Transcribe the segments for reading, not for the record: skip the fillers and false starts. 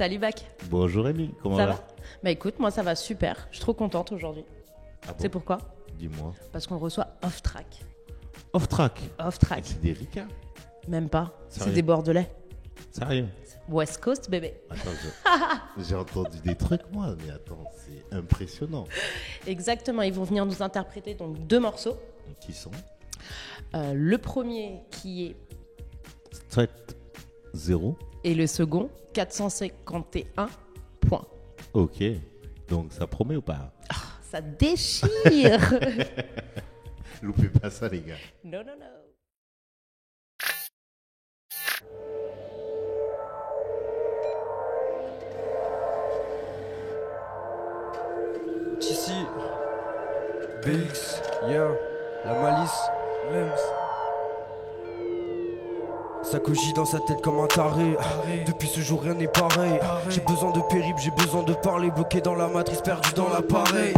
Salut Bac. Bonjour Rémi, comment Ça va? va? Bah écoute, moi ça va super. Je suis trop contente aujourd'hui. Ah bon? C'est pourquoi? Dis-moi. Parce qu'on reçoit Off-Track. Off-track. Off-Track. C'est des ricains? Même pas. Sérieux? C'est des Bordelais. Sérieux? West Coast, bébé. Attends, j'ai entendu des trucs moi, mais attends, c'est impressionnant. Exactement, ils vont venir nous interpréter donc 2 morceaux. Qui sont? Le premier qui est... Straight 0. Et le second, 451 points. Ok, donc ça promet ou pas? Ça déchire. Loupez pas ça les gars. Non, non, non. Ici, BX, yeah, la malice, Lems. Ça cogite dans sa tête comme un taré. Depuis ce jour rien n'est pareil. J'ai besoin de périple, j'ai besoin de parler. Bloqué dans la matrice, perdu dans l'appareil.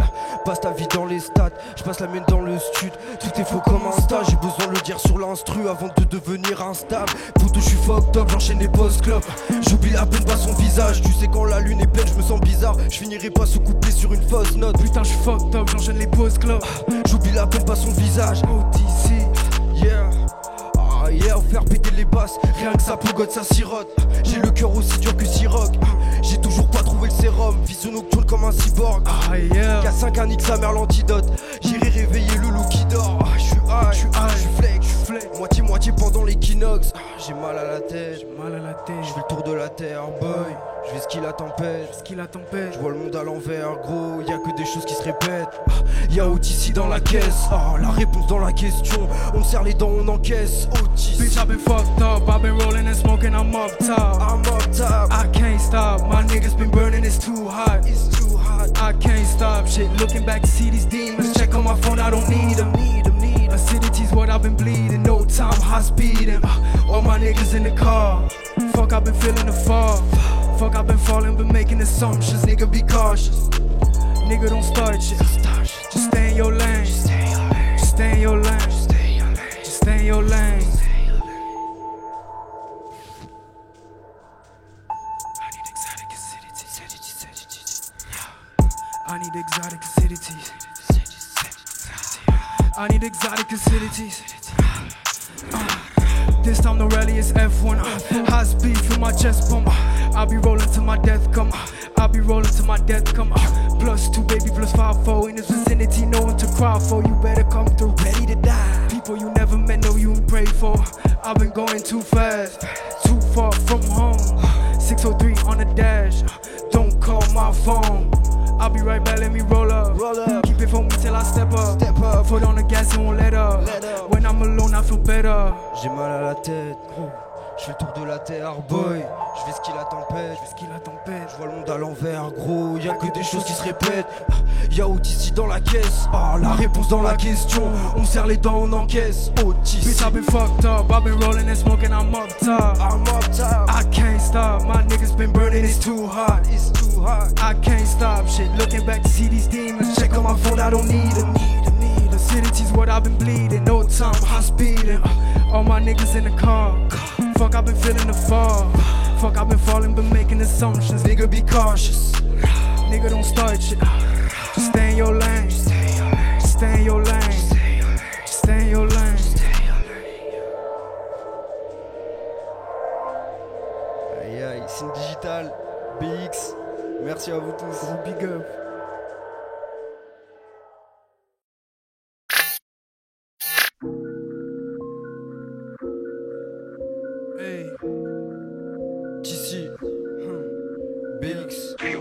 Passe ta vie dans les stats, je passe la mienne dans le stud. Tout est faux comme un stage, j'ai besoin de le dire sur l'instru avant de devenir instable. Poutou je suis fucked up, j'enchaîne les post-club. J'oublie à peine pas son visage. Tu sais quand la lune est pleine, je me sens bizarre. Je finirai pas sous couplet sur une fausse note. Putain je suis fucked up, j'enchaîne les post-club. J'oublie à peine pas son visage. OTC, yeah. Yeah, faire péter les basses, rien que ça pogote, ça sirote. J'ai le cœur aussi dur que Siroc. J'ai toujours pas trouvé le sérum, vision nocturne comme un cyborg. K5 un X sa mère l'antidote. J'irai réveiller le loup qui dort. J'suis high, j'suis flex, moitié pendant l'équinoxe. J'ai mal à la tête, j'fais le tour de la terre, boy. J'vais skier la tempête, j'vois le monde à l'envers, gros. Y'a que des choses qui se répètent. Y'a OTC dans la caisse, la réponse dans la question. On serre les dents, on encaisse. OTC. Bitch, I've been fucked up, I've been rolling and smoking, I'm up top. I can't stop, my niggas been burning, it's too hot. I can't stop, shit, looking back to see these demons. Check on my phone, I don't need them. Acidity's what I've been bleeding, no time, high speeding. All my niggas in the car, fuck, I've been feeling the fall. Fuck, I've been falling, been making assumptions, nigga, be cautious. Nigga, don't start shit, just stay in your lane. Just stay in your lane. Just stay in your lane. I need exotic acidities. I need exotic acidities. This time the rally is F1. High speed, feel my chest pump. I'll be rolling till my death come. I'll be rolling till my death come. +2 baby, +5-4 in this vicinity, no one to cry for. You better come through, ready to die. People you never met, know you ain't prayed for. I've been going too fast, too far from home. 603 on the dash. Don't call my phone. I'll be right back, let me roll up. Keep it for me till I step up. Foot on the gas and won't let up. When I'm alone, I feel better. J'ai mal à la tête, gros. J'fais le tour de la terre, boy. J'vais skier la tempête. J'vois le monde à l'envers, gros. Y'a que des choses qui se répètent. Y'a OTC dans la caisse. La réponse dans la question. On serre les dents, on encaisse. OTC. Bitch, I've been fucked up, I've been rolling and smoking, I'm up top. I can't stop, my niggas been burning, it's too hot. I can't stop, shit, looking back to see these demons. Check on my phone, I don't need them. Acidity's what I've been bleeding, no time, high speeding. All my niggas in the car. Fuck, I've been feeling the fall. Fuck, I've been falling, been making assumptions. Nigga, be cautious. Nigga, don't start shit. Just stay in your lane. Just stay in your lane. Just stay in your lane. Aïe aïe, Signe Digital, BX. Merci à vous tous. Big up. Hey, ici, BX. Hey,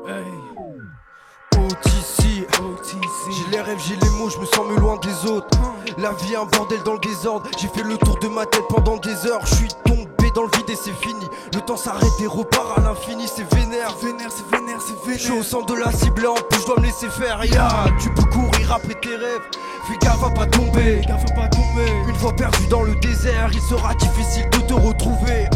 hey. OTC. J'ai les rêves, j'ai les mots, je me sens mieux loin des autres. La vie est un bordel dans le désordre. J'ai fait le tour de ma tête pendant des heures. Je suis tombé dans le vide et c'est fini. Le temps s'arrête et repart à l'infini. C'est vénère. Je suis au centre de la cible et en plus je dois me laisser faire. Tu peux courir après tes rêves. Fais gaffe à pas tomber. Une fois perdu dans le désert, il sera difficile de te retrouver.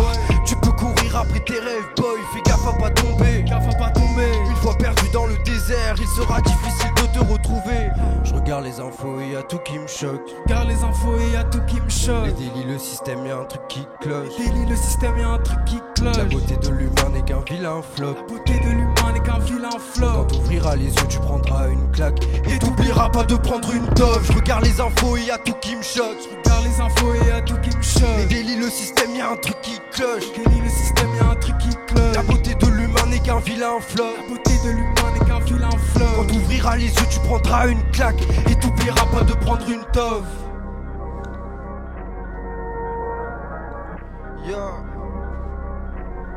Tu peux courir après tes rêves, boy. Fais gaffe à pas tomber. Une fois perdu dans le désert, il sera difficile de te retrouver. Je regarde regarde les infos et y'a tout qui me choque. Regarde les infos et y'a tout qui me choque. Les délits, le système, y'a un truc qui cloche. Les délits, le système, y'a un truc qui cloche. La beauté de l'humain n'est qu'un vilain flop. La beauté de l'humain n'est qu'un vilain flop. Quand t'ouvriras les yeux, tu prendras une claque. Et t'oublieras pas de prendre une dove. Je regarde les infos et y'a tout qui me choque. Regarde les infos et y'a tout qui me choque. Les délits, le système, y'a un truc qui cloche. Les délits, le système, y'a un truc qui cloche. La beauté de l'humain n'est qu'un vilain flop. La beauté de l'humain n'est qu'un vilain flop. Quand t'ouvriras les yeux, tu prendras une claque. Et t'oublieras pas de prendre une tove. Yeah.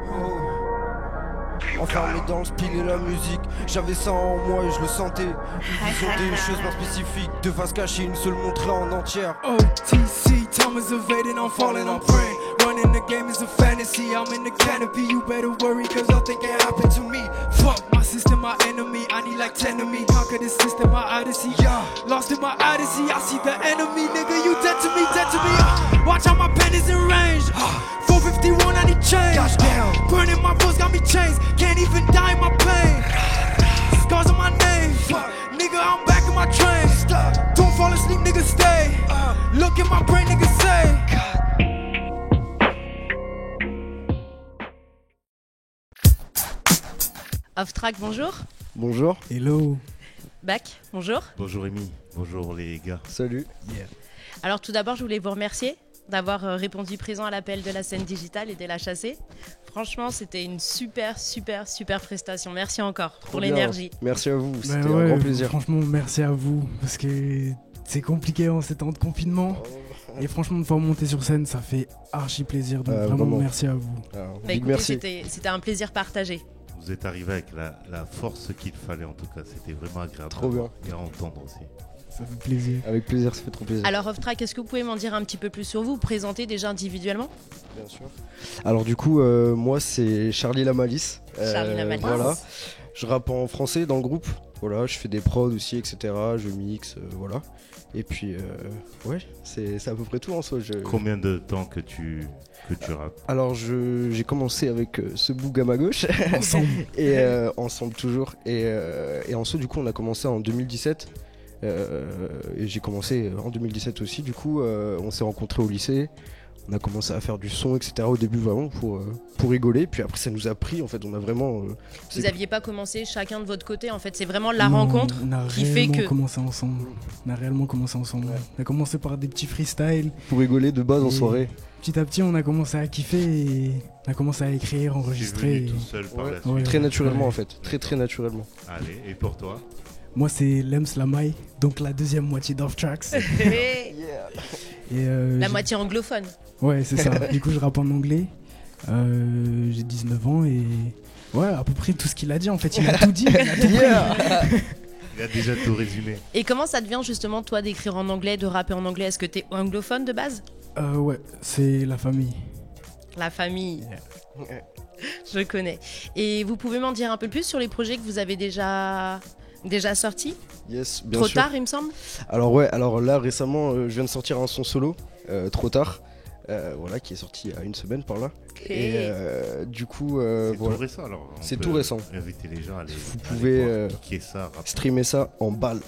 Oh. Enfermé dans le speed et la musique, j'avais ça en moi et je le sentais. Une vision des choses bien spécifiques, de face cachée, une seule montrée en entière. OTC, time is evading, I'm falling, I'm praying. Running the game is a fantasy, I'm in the canopy. You better worry, cause nothing can happen to me. Fuck my system, my enemy, I need like 10 of me. Conquer the system, my odyssey. Yeah, lost in my odyssey, I see the enemy, nigga, you dead to me, dead to me. Watch how my pen is in range. 451, I need change. Gosh damn. Burning my books got me chains. Can't even die in my pain. Scars on my name. Nigga, I'm back in my train. Don't fall asleep, nigga, stay. Look at my brain, nigga, say. Off Track, bonjour. Bonjour. Hello. Bac, bonjour. Bonjour Rémi, bonjour les gars. Salut. Alors tout d'abord, je voulais vous remercier d'avoir répondu présent à l'appel de la scène digitale et de la chasser. Franchement, c'était une super prestation. Merci encore pour l'énergie. Merci à vous, c'était Bah ouais, un grand plaisir. Franchement, merci à vous, parce que c'est compliqué en ces temps de confinement. Et franchement, de pouvoir monter sur scène, ça fait archi plaisir. Donc vraiment, merci à vous. Alors, Bah, big écoutez, merci. c'était un plaisir partagé. Vous êtes arrivé avec la force qu'il fallait en tout cas, c'était vraiment agréable. Trop bien. Et à entendre aussi. Ça fait plaisir. Avec plaisir, ça fait trop plaisir. Alors Off Track, est-ce que vous pouvez m'en dire un petit peu plus sur vous, vous présenter déjà individuellement? Bien sûr. Alors du coup, moi c'est Charlie Lamalice. Charlie Lamalice. Voilà. Je rappe en français dans le groupe. Voilà, je fais des prods aussi, etc. Je mixe, voilà. Et puis, ouais, c'est à peu près tout en soi. Combien de temps que tu rappes? Alors j'ai commencé avec ce boug à ma gauche. Ensemble. Et ensemble toujours. Et en soi, du coup, on a commencé en 2017. Et j'ai commencé en 2017 aussi. Du coup, on s'est rencontrés au lycée. On a commencé à faire du son, etc. Au début, vraiment pour rigoler. Puis après, ça nous a pris. En fait, on a vraiment. Vous n'aviez pas commencé chacun de votre côté, en fait, c'est vraiment la rencontre qui fait que. Commencé ensemble. On a réellement commencé ensemble. Ouais. On a commencé par des petits freestyles. Pour rigoler de base en soirée. Petit à petit, on a commencé à kiffer et on a commencé à écrire, enregistrer. Tout seul par la suite. Ouais, très naturellement, ouais. en fait. Très naturellement. Allez, et pour toi? Moi, c'est Lems Lamai, donc la deuxième moitié d'Off Tracks. Et La moitié anglophone. Ouais, c'est ça. Du coup, je rappe en anglais. J'ai 19 ans et ouais, à peu près tout ce qu'il a dit. En fait, il a tout dit. Il a tout pris. Il a déjà tout résumé. Et comment ça devient justement, toi, d'écrire en anglais, de rapper en anglais? Est-ce que t'es anglophone de base? Ouais, c'est la famille. La famille. Je connais. Et vous pouvez m'en dire un peu plus sur les projets que vous avez déjà sortis? Yes, bien Trop sûr. tard, il me semble. Alors ouais, alors là récemment, je viens de sortir un son solo, Trop tard. Voilà, qui est sorti il y a une semaine par là. Et du coup, c'est voilà. tout récent alors. On C'est peut tout récent. Inviter les gens à aller. Vous pouvez kicker ça, rapper. streamer ça en balle.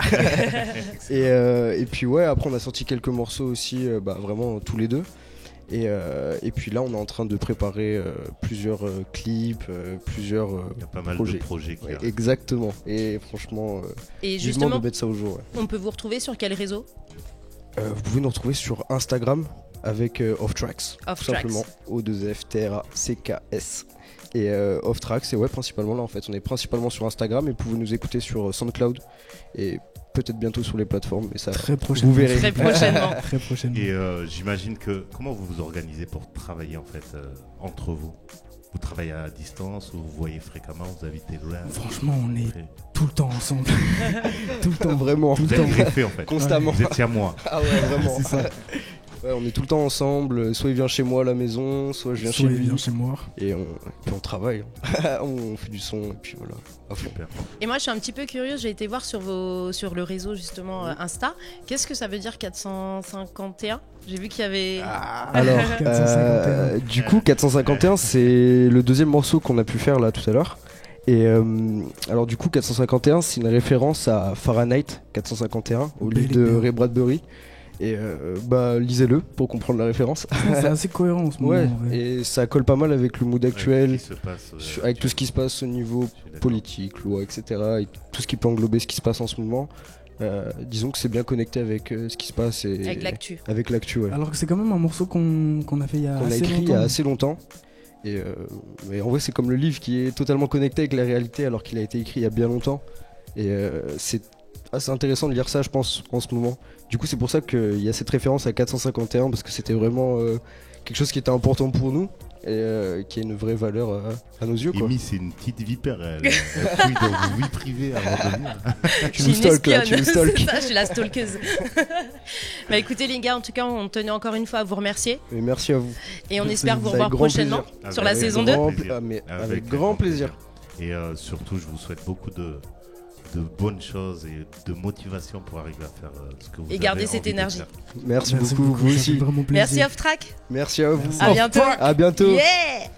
et puis ouais, après on a sorti quelques morceaux aussi, vraiment tous les deux. Et puis là on est en train de préparer plusieurs clips, plusieurs Il y a pas mal projets. de projets qui Ouais, arrivent. exactement. Et franchement, Et vivement justement, de mettre ça au jour. Ouais. on peut vous retrouver sur quel réseau? Vous pouvez nous retrouver sur Instagram avec Off Tracks, Off tout Tracks. simplement. O2FTRACKS. Et Off Tracks, c'est ouais, principalement là en fait. On est principalement sur Instagram et vous pouvez nous écouter sur SoundCloud et peut-être bientôt sur les plateformes. Mais ça, Très prochainement. vous verrez. Très prochainement. Très prochainement. Et j'imagine que comment vous vous organisez pour travailler en fait entre vous? Vous travaillez à distance ou vous voyez fréquemment, vous habitez loin? Franchement, on est tout le temps ensemble. Tout le temps. Vraiment, Tout Vous le êtes temps. greffés en fait. constamment. Vous étiez à moi. Ah ouais, vraiment. C'est ça. Ouais, on est tout le temps ensemble. Soit il vient chez moi à la maison, soit je viens Soit chez il lui. vient chez moi. Et puis on travaille. on fait du son et puis voilà. À fond. Super. Et moi, je suis un petit peu curieuse. J'ai été voir sur le réseau justement Insta. Qu'est-ce que ça veut dire 451? J'ai vu qu'il y avait. Alors, 451. du coup, 451, c'est le deuxième morceau qu'on a pu faire là tout à l'heure. Et alors du coup 451 c'est une référence à Fahrenheit 451 au livre de Ray Bradbury. Et lisez-le pour comprendre la référence. C'est assez cohérent en ce moment. Ouais, Ouais. et ça colle pas mal avec le mood actuel, avec tout ce qui se passe au niveau politique, loi, etc. Et tout ce qui peut englober ce qui se passe en ce moment. Disons que c'est bien connecté avec ce qui se passe et Avec l'actu. Avec l'actu, ouais. Alors que c'est quand même un morceau qu'on a fait il y a Qu'on a assez écrit longtemps. il y a assez longtemps. Et en vrai, c'est comme le livre qui est totalement connecté avec la réalité alors qu'il a été écrit il y a bien longtemps. Et c'est assez intéressant de lire ça, je pense, en ce moment. Du coup, c'est pour ça qu'il y a cette référence à 451 parce que c'était vraiment quelque chose qui était important pour nous et qui a une vraie valeur à nos yeux. Amy, c'est une petite vipère. Elle fouille dans vos vies privées avant de venir. Tu nous stalk là, tu nous stalk. C'est ça, je suis la stalkeuse. Bah écoutez les gars, en tout cas, on tenait encore une fois à vous remercier. Et merci à vous. Et on espère vous Avec revoir grand prochainement plaisir. sur la Avec saison grand 2. Avec grand plaisir. Et surtout, je vous souhaite beaucoup de bonnes choses et de motivation pour arriver à faire ce que vous Et garder avez cette envie de énergie. faire. Merci beaucoup, vous ça fait aussi. vraiment plaisir. Merci Off Track. Merci à vous. À bientôt. À bientôt. Yeah.